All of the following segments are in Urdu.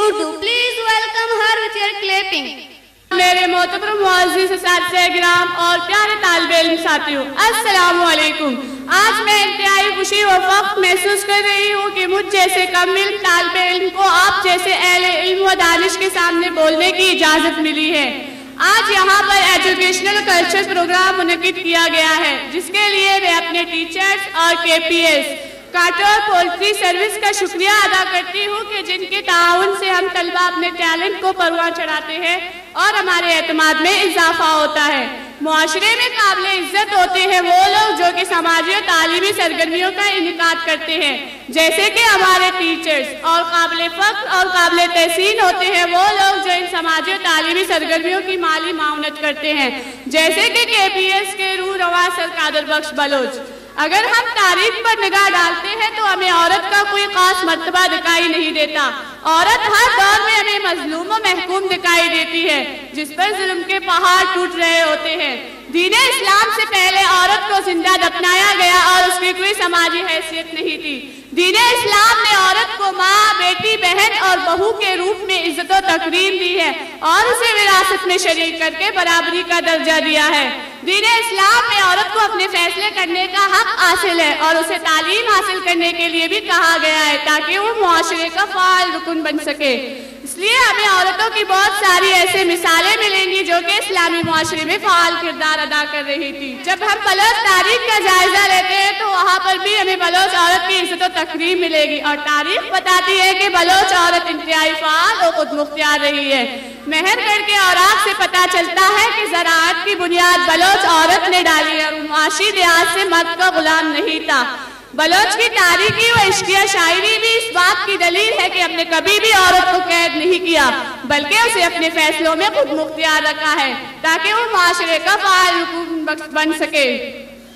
Urdu. Please welcome her with your clapping. میرے معتبر معزز اساتذہ گرام اور پیارے طالب علم ساتھیوں، السلام علیکم۔ آج میں انتہائی خوشی و فخر محسوس کر رہی ہوں کہ مجھ جیسے کم علم طالب علم کو آپ جیسے اہل علم و دانش کے سامنے بولنے کی اجازت ملی ہے۔ آج یہاں پر ایجوکیشنل کلچر پروگرام منعقد کیا گیا ہے، جس کے لیے میں اپنے ٹیچرز اور KPS کاٹور پولٹری سروس کا شکریہ ادا کرتی ہوں کہ جن کے تعاون سے ہم طلبہ اپنے ٹیلنٹ کو پرواں چڑھاتے ہیں اور ہمارے اعتماد میں اضافہ ہوتا ہے۔ معاشرے میں قابل عزت ہوتے ہیں وہ لوگ جو کہ سماجی اور تعلیمی سرگرمیوں کا انعقاد کرتے ہیں، جیسے کہ ہمارے ٹیچرز، اور قابل فخر اور قابل تحسین ہوتے ہیں وہ لوگ جو ان سماجی اور تعلیمی سرگرمیوں کی مالی معاونت کرتے ہیں، جیسے کہ KPS کے روح رواں سر قادر بخش بلوچ۔ اگر ہم تاریخ پر نگاہ ڈالتے ہیں تو ہمیں عورت کا کوئی خاص مرتبہ دکھائی نہیں دیتا۔ عورت ہر دور میں ہمیں مظلوم و محکوم دکھائی دیتی ہے، جس پر ظلم کے پہاڑ ٹوٹ رہے ہوتے ہیں۔ دین اسلام سے پہلے عورت کو زندہ دفنایا گیا اور اس کی کوئی سماجی حیثیت نہیں تھی۔ دین اسلام نے عورت کو ماں، بیٹی، بہن اور بہو کے روپ میں عزت و تکریم دی ہے اور اسے وراثت میں شریک کر کے برابری کا درجہ دیا ہے۔ دین اسلام میں عورت کو اپنے فیصلے کرنے کا حق حاصل ہے اور اسے تعلیم حاصل کرنے کے لیے بھی کہا گیا ہے تاکہ وہ معاشرے کا فعال رکن بن سکے۔ اس لیے ہمیں عورتوں کی بہت ساری ایسے مثالیں ملیں گی جو کہ اسلامی معاشرے میں فعال کردار ادا کر رہی تھی۔ جب ہم بلوچ تاریخ کا جائزہ لیتے ہیں تو وہاں پر بھی ہمیں بلوچ عورت کی عزت و تکریم ملے گی، اور تاریخ بتاتی ہے کہ بلوچ عورت انتہائی فعال اور خود مختار رہی ہے۔ مہر گڑھ کے اوراق سے پتہ چلتا ہے کہ زراعت کی بنیاد بلوچ عورت نے ڈالی اور معاشی لحاظ سے مرد کا غلام نہیں تھا۔ بلوچ کی تاریخی و عشقیہ شاعری بھی اس بات کی دلیل ہے کہ ہم نے کبھی بھی عورت کو قید نہیں کیا، بلکہ اسے اپنے فیصلوں میں خود مختار رکھا ہے تاکہ وہ معاشرے کا فعال رکن بن سکے۔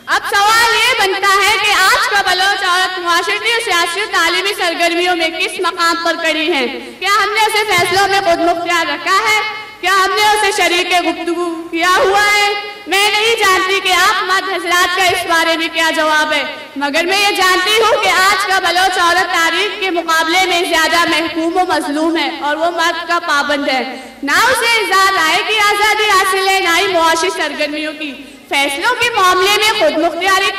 اب سوال یہ بنتا ہے کہ آج کا بلوچ عورت معاشرتی اور سیاسی و تعلیمی سرگرمیوں میں کس مقام پر کھڑی ہے؟ کیا ہم نے اسے فیصلوں میں خود مختار رکھا ہے؟ کیا ہم نے اسے شریک گفتگو کیا ہوا ہے؟ میں نہیں جانتی کہ آپ مرد حضرات کا اس بارے میں کیا جواب ہے، مگر میں یہ جانتی ہوں کہ آج کا بلوچ عورت تاریخ کے مقابلے میں زیادہ محکوم و مظلوم ہے اور وہ مرد کا پابند ہے۔ نہ اسے اظہار رائے کی آزادی حاصل ہے، نہ ہی معاشی سرگرمیوں کی۔ فیصلوں کے معاملے میں خود مختاری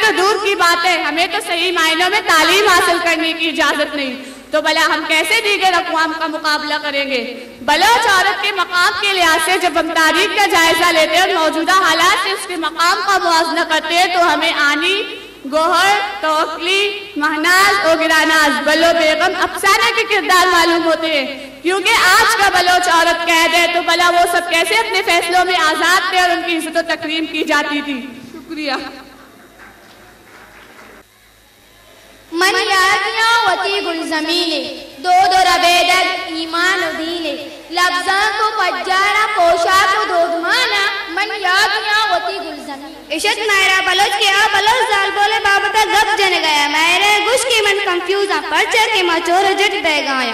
تو دور کی بات ہے، ہمیں تو صحیح معنوں میں تعلیم حاصل کرنے کی اجازت نہیں، تو بھلا ہم کیسے دیگر اقوام کا مقابلہ کریں گے؟ بلوچ عورت کے مقام کے لحاظ سے جب ہم تاریخ کا جائزہ لیتے ہیں اور موجودہ حالات سے اس کے مقام کا موازنہ کرتے ہیں تو ہمیں آنی، گوہر، توکلی، مہناز اور گراناز، بلو بیگم، افسانہ کے کردار معلوم ہوتے ہیں۔ کیونکہ آج کا بلوچ عورت قید ہے تو بھلا وہ سب کیسے اپنے فیصلوں میں آزاد تھے اور ان کی عزت و تکریم کی جاتی تھی؟ شکریہ۔ من یادیاں وطی گل زمینے، دو ربیدت ایمان و دینے، لفظاں تو پجارا پوشاک و دودمانا، من یادیاں وطی گل زمینے۔ عشت میرا بلوچ کیا بلوچ زال بولے بابتا گپ جن گیا، میرے گوش کی من کنفیوزاں پرچہ کے مچور جٹ بے گایا۔